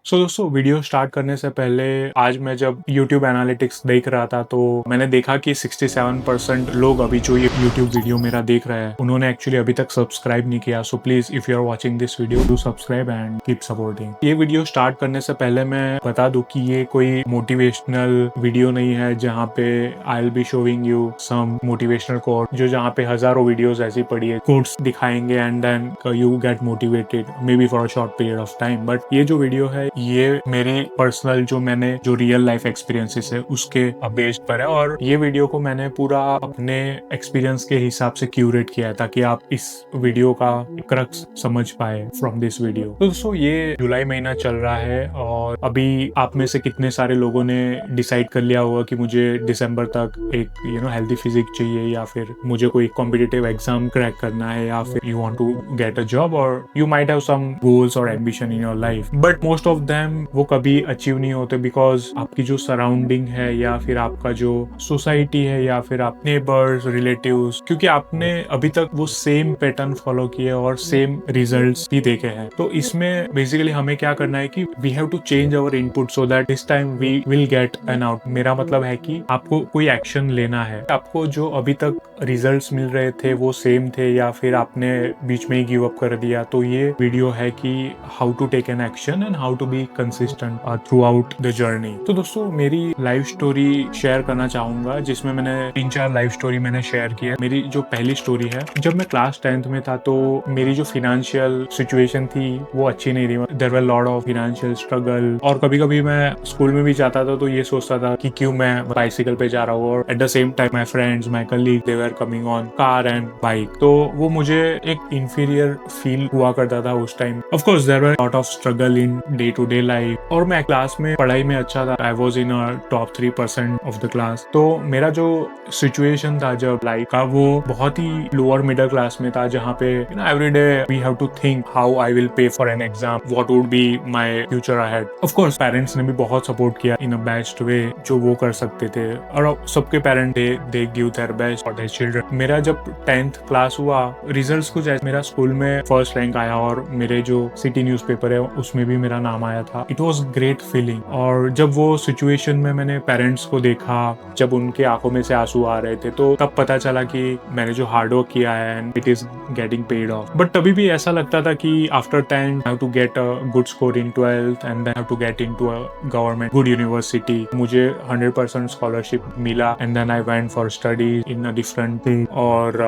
दोस्तों video start करने से पहले आज मैं जब YouTube एनालिटिक्स देख रहा था तो मैंने देखा कि 67% लोग अभी जो ये YouTube वीडियो मेरा देख रहे हैं उन्होंने एक्चुअली अभी तक सब्सक्राइब नहीं किया। So please if you are watching this video do subscribe and keep supporting. ये वीडियो स्टार्ट करने से पहले मैं बता दूं कि ये कोई मोटिवेशनल वीडियो नहीं है जहाँ पे I will be showing you some motivational quote जो जहाँ पे हजारों वीडियोस ऐसी पड़ी है कोट्स दिखाएंगे and then you get motivated may be for a short period of time. But ये जो वीडियो है ये मेरे पर्सनल जो रियल लाइफ एक्सपीरियंसेस है उसके बेस्ड पर है और ये वीडियो को मैंने पूरा अपने एक्सपीरियंस के हिसाब से क्यूरेट किया है ताकि आप इस वीडियो का क्रक्स समझ पाए फ्रॉम दिस वीडियो। तो दोस्तों ये जुलाई महीना चल रहा है और अभी आप में से कितने सारे लोगों ने डिसाइड कर लिया होगा कि मुझे दिसंबर तक एक हेल्दी फिजिक चाहिए या फिर मुझे कोई कॉम्पिटिटिव एग्जाम क्रैक करना है या फिर you want to get a job और you might have some goals और ambition in your life but most of them वो कभी अचीव नहीं होते बिकॉज आपकी जो सराउंडिंग है या फिर आपका जो सोसाइटी है या फिर आप नेबर्स रिलेटिव्स क्योंकि आपने अभी तक वो सेम पैटर्न फॉलो किए और सेम रिजल्ट्स भी देखे हैं। तो इसमें बेसिकली हमें क्या करना है कि we have to change our input so that this time we will get an out. मेरा मतलब है कि आपको कोई एक्शन लेना है। आपको जो अभी तक रिजल्ट्स मिल रहे थे वो सेम थे या फिर आपने बीच में ही गिव अप कर दिया तो ये वीडियो है कि how to take an action and how to be consistent throughout the journey. तो दोस्तों मेरी लाइफ स्टोरी शेयर करना चाहूंगा जिसमें मैंने 3-4 लाइफ स्टोरी मैंने शेयर की है। मेरी जो पहली स्टोरी है जब मैं क्लास 10th में था तो मेरी जो फाइनेंशियल सिचुएशन थी वो अच्छी नहीं थी। There were lot of financial struggle और कभी कभी मैं स्कूल में भी जाता था तो ये सोचता था कि क्यों मैं बाइसिकल पे जा रहा हूँ और at the same time my friends my colleague they were coming on car and bike. तो वो मुझे एक इंफीरियर फील हुआ करता था उस time. Of course there were lot of struggle in day to day life और मैं क्लास में पढ़ाई में अच्छा था। I was in top 3% of the class. तो मेरा जो सिचुएशन था जब लाइफ का वो बहुत ही लोअर मिडिल क्लास में था जहाँ पे every day we have to think how I will pay for an exam what would be my future ahead. Of course parents ने भी बहुत सपोर्ट किया इन अ बेस्ट वे जो वो कर सकते थे और सबके parent they give their best for their children. मेरा जब 10th क्लास हुआ रिजल्ट्स कुछ ऐसे मेरा स्कूल में फर्स्ट रैंक आया और मेरे जो सिटी न्यूज़पेपर है उसमें भी मेरा नाम आया था। इट वाज ग्रेट फीलिंग और जब वो सिचुएशन में मैंने पेरेंट्स को देखा जब उनके आंखों में से आंसू आ रहे थे तो तब पता चला कि मैंने जो हार्ड वर्क किया है and it is getting paid off. But तभी भी ऐसा लगता था कि after 10 I have to get a good score in 12th and then have to get into a government good university. मुझे 100% स्कॉलरशिप मिला and then I went for study in a different thing और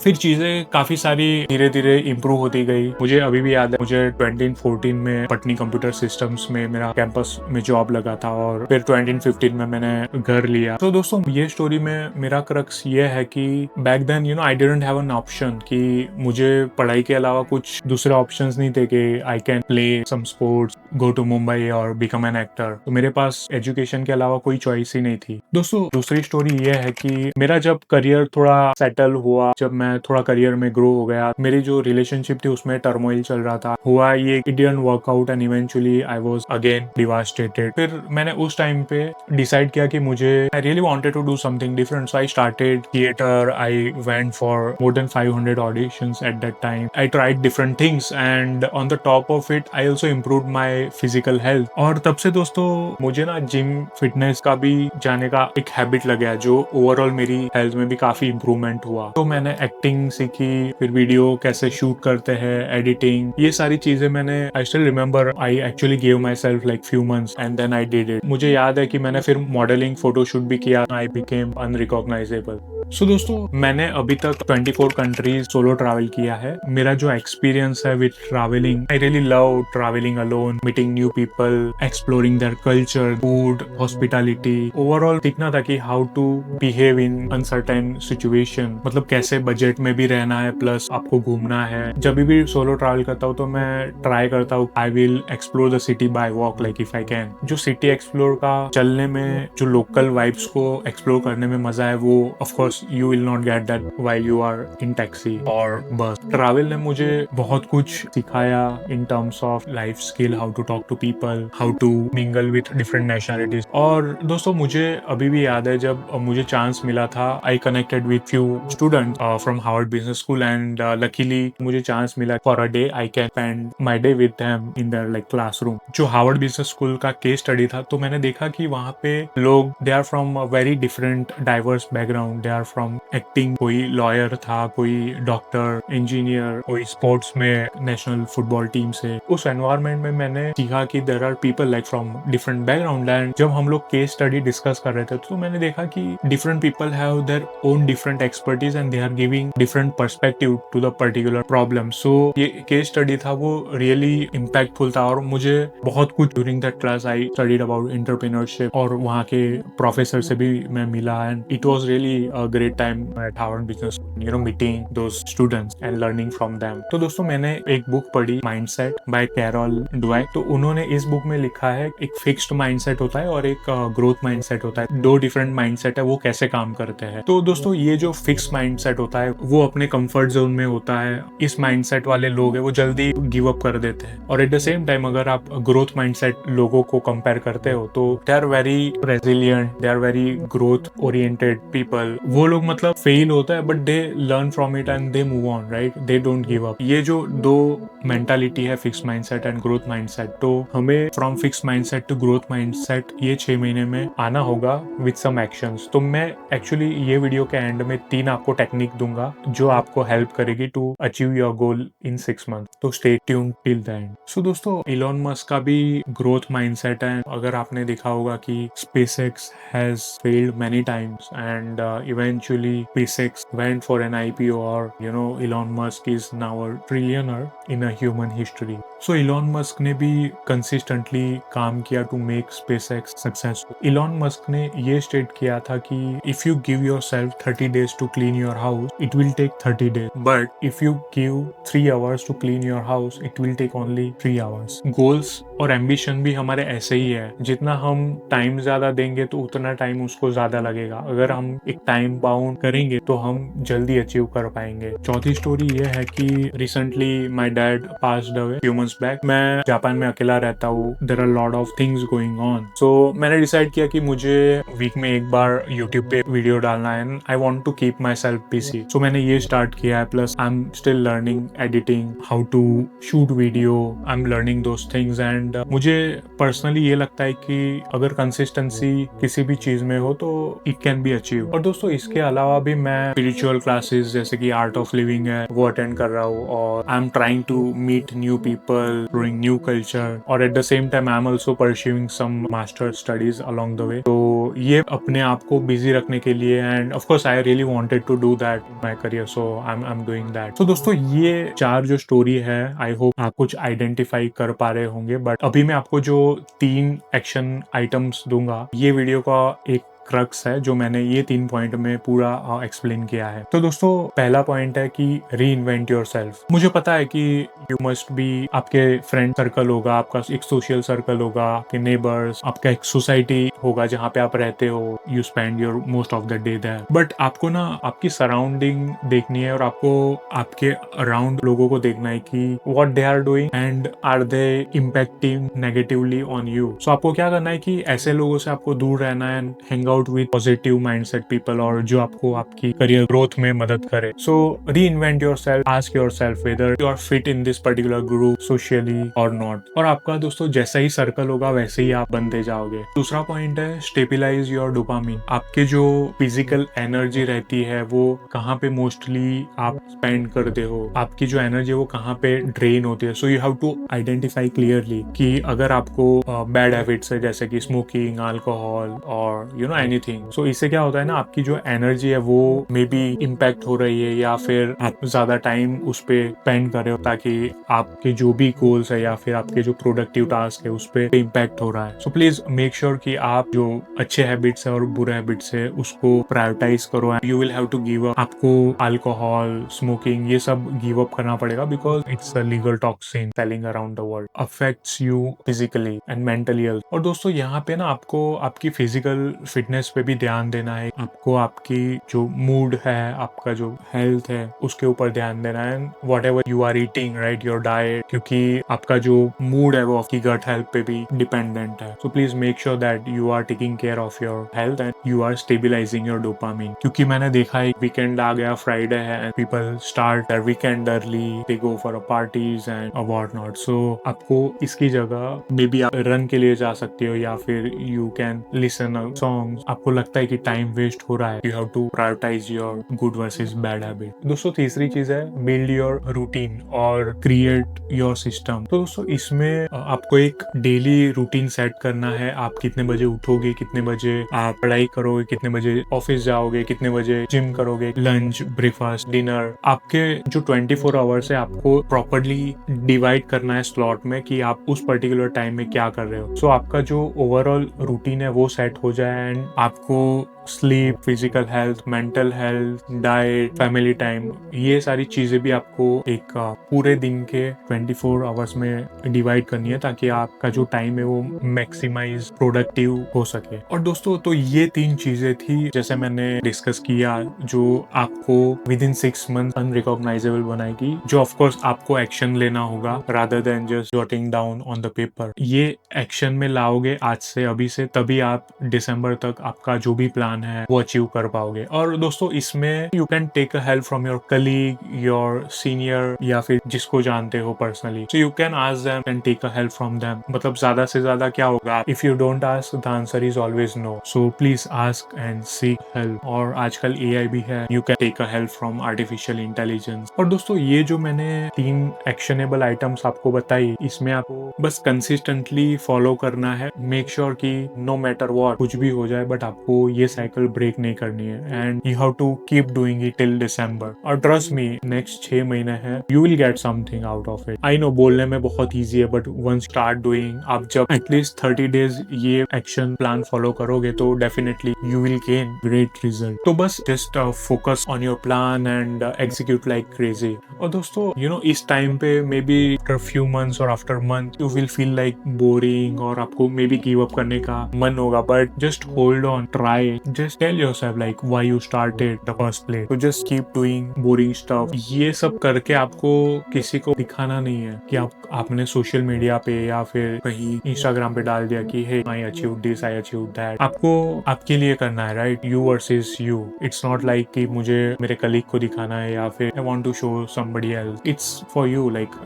फिर चीजें काफी सारी धीरे धीरे improve होती गई। मुझे अभी भी याद है मुझे 2014 में पटनी कंप्यूटर सिस्टम्स में मेरा कैंपस में जॉब लगा था और फिर 2015 में मैंने घर लिया। तो दोस्तों ये स्टोरी में मेरा क्रक्स ये है कि back then I didn't have an option कि मुझे पढ़ाई के अलावा कुछ दूसरे ऑप्शंस नहीं थे कि I can play some sports go to Mumbai और बिकम एन एक्टर। तो मेरे पास एजुकेशन के अलावा कोई चॉइस ही नहीं थी। दोस्तों दूसरी स्टोरी ये है कि मेरा जब करियर थोड़ा सेटल हुआ जब मैं थोड़ा करियर में ग्रो हो गया मेरी जो रिलेशनशिप थी उसमें टर्मोइल चल रहा था हुआ ये it didn't work out and eventually I was again devastated. फिर मैंने उस टाइम पे डिसाइड किया कि मुझे I really wanted to do something different so I started theatre. I went for more than 500 auditions at that time. I tried different things and on the top of it I also improved my physical health और तब से दोस्तों मुझे ना gym fitness का भी जाने का एक हैबिट लग गया जो ओवरऑल मेरी हेल्थ में भी काफी इम्प्रूवमेंट हुआ। तो मैंने एक्टिंग सीखी फिर वीडियो कैसे शूट करते हैं एडिटिंग ये सारी चीजें मैंने I still remember I actually give myself like few months and then I did it. मुझे याद है कि मैंने फिर मॉडलिंग फोटोशूट भी किया। I became unrecognisable. सो दोस्तों मैंने अभी तक 24 कंट्रीज सोलो ट्रैवल किया है। मेरा जो एक्सपीरियंस है with travelling I really love travelling alone meeting new people exploring their culture food hospitality. Overall सीखना था कि how to behave in uncertain situation मतलब कैसे बजट में भी रहना है प्लस आपको घूमना है। जब भी सोलो ट्रैवल करता हूँ तो मैं ट्राई करता हूँ I will explore the city bye walk like if I can. जो सिटी एक्सप्लोर का चलने में जो लोकल वाइब्स को एक्सप्लोर करने में मजा है वो of course you will not get that while you are in taxi or bus। Travel ने मुझे बहुत कुछ सिखाया in terms of life skill, how to talk to people, how to mingle with different nationalities। और दोस्तों मुझे अभी भी याद है जब मुझे चांस मिला था I connected with few students from Harvard Business School and luckily मुझे चांस मिला for a day I can spend my day with them in their like classroom classroom. जो हार्वर्ड बिजनेस स्कूल का case study था, तो मैंने देखा कि वहाँ पे लोग they are from very different diverse background. They are from acting, कोई लॉयर था, कोई डॉक्टर, इंजीनियर, कोई स्पोर्ट्स में नेशनल फुटबॉल टीम से। उस एनवायरनमेंट में मैंने सीखा कि there are people like from different background. And जब हम लोग केस स्टडी डिस्कस कर रहे थे, तो मैंने देखा कि different people have their own different expertise and they are giving different perspective to the particular problem. So ये केस स्टडी था, वो रियली इम्पैक्टफुल था और मुझे बहुत कुछ during that class I studied about entrepreneurship, और वहाँ के प्रोफेसर से भी मैं मिला and it was really a great time eight Harvard business, meeting those students and learning from them. तो दोस्तों, मैंने एक बुक पढ़ी, माइंडसेट बाय कैरल ड्वेक। तो उन्होंने इस बुक में लिखा है एक फिक्स्ड माइंडसेट होता है और एक ग्रोथ माइंडसेट होता है। दो डिफरेंट माइंडसेट है, वो कैसे काम करते हैं। तो दोस्तों, ये जो फिक्स माइंडसेट होता है वो अपने कंफर्ट जोन में होता है। इस माइंडसेट वाले लोग हैं वो जल्दी गिव अप कर देते हैं, और एट द सेम टाइम अगर आप ग्रोथ माइंडसेट लोगों को कंपेयर करते हो तो they are very resilient, they are very growth oriented people. वो लोग मतलब फेल होता है but they learn from it and they move on, right, they don't give up. ये जो दो मेंटालिटी है, fix mindset and growth mindset, तो हमें from fix mindset to growth mindset ये 6 महीने में आना होगा विद सम एक्शंस। तो मैं एक्चुअली ये वीडियो के एंड में 3 आपको टेक्निक दूंगा जो आपको हेल्प करेगी to achieve your goal in 6 month. तो stay tuned till the end. So दोस्तों, इलॉन मस्क का भी ग्रोथ माइंडसेट है। अगर आपने देखा होगा कि SpaceX has failed many times and eventually SpaceX went for an IPO, or Elon Musk is now a trillionaire in a human history. So Elon Musk ने भी consistently काम किया to make SpaceX successful. Elon Musk ने ये state किया था कि if you give yourself 30 days to clean your house, it will take 30 days. But if you give 3 hours to clean your house, it will take only 3 hours. Goals और ambition भी हमारे ऐसे ही है। जितना हम टाइम ज्यादा देंगे तो उतना टाइम उसको ज्यादा लगेगा। अगर हम एक टाइम बाउंड करेंगे तो हम जल्दी अचीव कर पाएंगे। चौथी स्टोरी ये है कि recently my dad passed away few months back. मैं जापान में अकेला रहता हूँ, there are lot of things going on. So मैंने डिसाइड किया कि मुझे वीक में एक बार यूट्यूब पे वीडियो डालना है। I want to keep myself busy. So मैंने ये स्टार्ट किया है। Plus I am still learning editing, how to shoot video, I am learning those things. And मुझे पर्सनली ये लगता है कि अगर कंसिस्टेंसी किसी भी चीज में हो तो इट कैन बी अचीव। और दोस्तों, इसके अलावा भी मैं स्पिरिचुअल क्लासेस जैसे कि आर्ट ऑफ लिविंग है वो अटेंड कर रहा हूँ, और I am trying to meet new people, growing new culture, और at the same time I am also pursuing some master studies along the way. तो ये अपने आप को बिजी रखने के लिए, and of course I really wanted to do that in my career, so I am doing that. तो दोस्तों, ये 4 जो स्टोरी है, आई होप आप कुछ आइडेंटिफाई कर पा रहे होंगे। बट अभी मैं आपको जो 3 एक्शन आइटम्स दूंगा, ये वीडियो का एक क्रक्स है जो मैंने ये 3 पॉइंट में पूरा एक्सप्लेन किया है। तो दोस्तों, पहला पॉइंट है कि री इन्वेंट योर सेल्फ। मुझे पता है कि यू मस्ट बी, आपके फ्रेंड सर्कल होगा, आपका एक सोशल सर्कल होगा, आपके नेबर्स, आपका एक सोसाइटी होगा जहाँ पे आप रहते हो, you spend your most of the day there. But आपको ना आपकी सराउंडिंग देखनी है और आपको आपके अराउंड लोगों को देखना है कि what they are doing and are they impacting negatively on you. So आपको क्या करना है कि ऐसे लोगों से आपको दूर रहना है, hang out with positive mindset people, और जो आपको आपकी करियर ग्रोथ में मदद करे। So reinvent yourself, ask yourself whether you are fit in this particular group socially और नॉट। और आपका दोस्तों जैसा ही सर्कल होगा वैसे ही आप बनते जाओगे। दूसरा पॉइंट है स्टेबिलाइज योर डोपामिन। आपके जो फिजिकल एनर्जी रहती है वो कहाँ पे मोस्टली आप स्पेंड करते हो, आपकी जो एनर्जी है वो कहाँ पे ड्रेन होती है। So you have to identify clearly कि अगर आपको बैड हैबिट्स है जैसे कि स्मोकिंग, अल्कोहल और एनीथिंग, सो इससे क्या होता है ना, आपकी जो एनर्जी है वो मे बी इम्पैक्ट हो रही है, या फिर आप ज्यादा टाइम उस पे स्पेंड कर रहे हो ताकि आपके जो भी गोल्स है या फिर आपके जो प्रोडक्टिव टास्क है उस पे इम्पैक्ट हो रहा है। सो प्लीज मेक श्योर कि आप जो अच्छे हैबिट्स है और बुरे हैबिट्स है उसको प्रायोरिटाइज करो। You will have to give up. आपको अल्कोहल, स्मोकिंग ये सब गिव अप करना पड़ेगा because it's a legal toxin selling around the world, affects you physically and mentally. और दोस्तों, यहाँ पे ना आपको आपकी फिजिकल फिटनेस पे भी ध्यान देना है, आपको आपकी जो मूड है, आपका जो हेल्थ है उसके ऊपर ध्यान देना है। Whatever you are eating, right, your diet, क्योंकि आपका जो मूड है वो आपकी गट हेल्थ पे भी डिपेंडेंट है। So please make sure that you are taking care of your health and you are stabilizing your dopamine. क्योंकि मैंने देखा है weekend आ गया, Friday है and people start their weekend early, they go for a parties and what not. So आपको इसकी जगह may be आप रन के लिए जा सकते हो या फिर you can listen a songs. आपको लगता है कि टाइम वेस्ट हो रहा है, you have to prioritize your good versus bad habit. दोस्तों तीसरी चीज है build your routine और create your system. तो दोस्तों इसमें आपको एक डेली रूटीन सेट करना है. आप कितने बजे उठोगे, कितने बजे आप पढ़ाई करोगे, कितने बजे ऑफिस जाओगे, कितने बजे जिम करोगे, लंच, ब्रेकफास्ट, डिनर. आपके जो 24 आवर्स है आपको प्रॉपरली डिवाइड करना है स्लॉट में कि आप उस पर्टिकुलर टाइम में क्या कर रहे हो. सो आपका जो ओवरऑल रूटीन है वो सेट हो जाए एंड आपको sleep, physical health, mental health, diet, family time, ये सारी चीजें भी आपको एक पूरे दिन के 24 आवर्स में डिवाइड करनी है ताकि आपका जो टाइम है वो मैक्सिमाइज प्रोडक्टिव हो सके. और दोस्तों तो ये 3 चीजें थी जैसे मैंने डिस्कस किया जो आपको विद इन 6 मंथ अनरिकॉग्नाइजेबल बनाएगी, जो ऑफकोर्स आपको एक्शन लेना होगा rather than just jotting down on the paper. ये एक्शन में लाओगे आज से, अभी से, तभी आप दिसंबर तक आपका जो भी प्लान है वो अचीव कर पाओगे. और दोस्तों इसमें you can take a help from your colleague, your senior या फिर जिसको जानते हो personally. So you can ask them and take a help from them. मतलब ज्यादा से ज्यादा क्या होगा, if you don't ask the answer is always no. So please ask and seek help. और आजकल AI भी है, you can take a help from artificial intelligence. और दोस्तों ये जो मैंने 3 एक्शनेबल आइटम्स आपको बताई, इसमें आपको बस कंसिस्टेंटली फॉलो करना है. मेक श्योर कि नो मैटर व्हाट कुछ भी हो जाए बट आपको ये साइकिल ब्रेक नहीं करनी है and you have to keep doing it till December. और ट्रस्ट मी नेक्स्ट 6 महीने हैं, you will get something out of it. I know बोलने में बहुत ईजी है बट वंस स्टार्ट डूइंग, आप जब एटलीस्ट 30 डेज ये एक्शन प्लान फॉलो करोगे तो definitely you will gain great result. तो बस just focus on your plan and execute like crazy. और दोस्तों यू नो इस टाइम पे maybe after few months और after month you will feel like boring और आपको may be give up करने का मन होगा, but just hold on, try, just tell yourself like why you started the first place. So just keep doing boring stuff. ये सब करके आपको किसी को दिखाना नहीं है कि आपने सोशल मीडिया पे या फिर कहीं इंस्टाग्राम पे डाल दिया कि hey I achieved this, I achieved that. आपको आपके लिए करना है, right? You versus you. It's not like कि मुझे मेरे कलीग को दिखाना है या फिर I want to show somebody else. It's for you. Like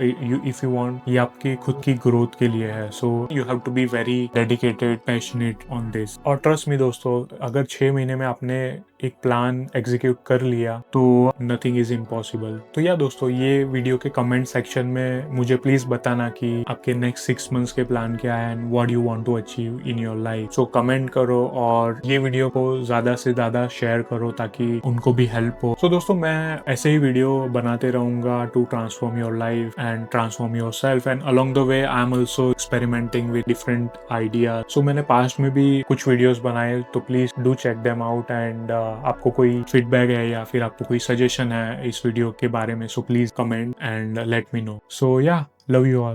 if you want, ये आपके खुद की ग्रोथ के लिए है. So you have to be very dedicated, passionate on this. और trust me दोस्तों, अगर 6 महीने में आपने एक प्लान एग्जीक्यूट कर लिया तो नथिंग इज इम्पॉसिबल. तो या दोस्तों ये वीडियो के कमेंट सेक्शन में मुझे प्लीज बताना कि आपके नेक्स्ट 6 मंथ्स के प्लान क्या है and what you want to achieve in your life. So comment करो और ये वीडियो को ज्यादा से ज्यादा शेयर करो ताकि उनको भी हेल्प हो. सो दोस्तों मैं ऐसे ही वीडियो बनाते रहूंगा to transform your life and transform yourself. And along the way I am also experimenting with different ideas. So मैंने पास्ट में भी कुछ वीडियोज बनाए तो please do check them out. And आपको कोई फीडबैक है या फिर आपको कोई सजेशन है इस वीडियो के बारे में, so please comment and let me know. So ya love you all.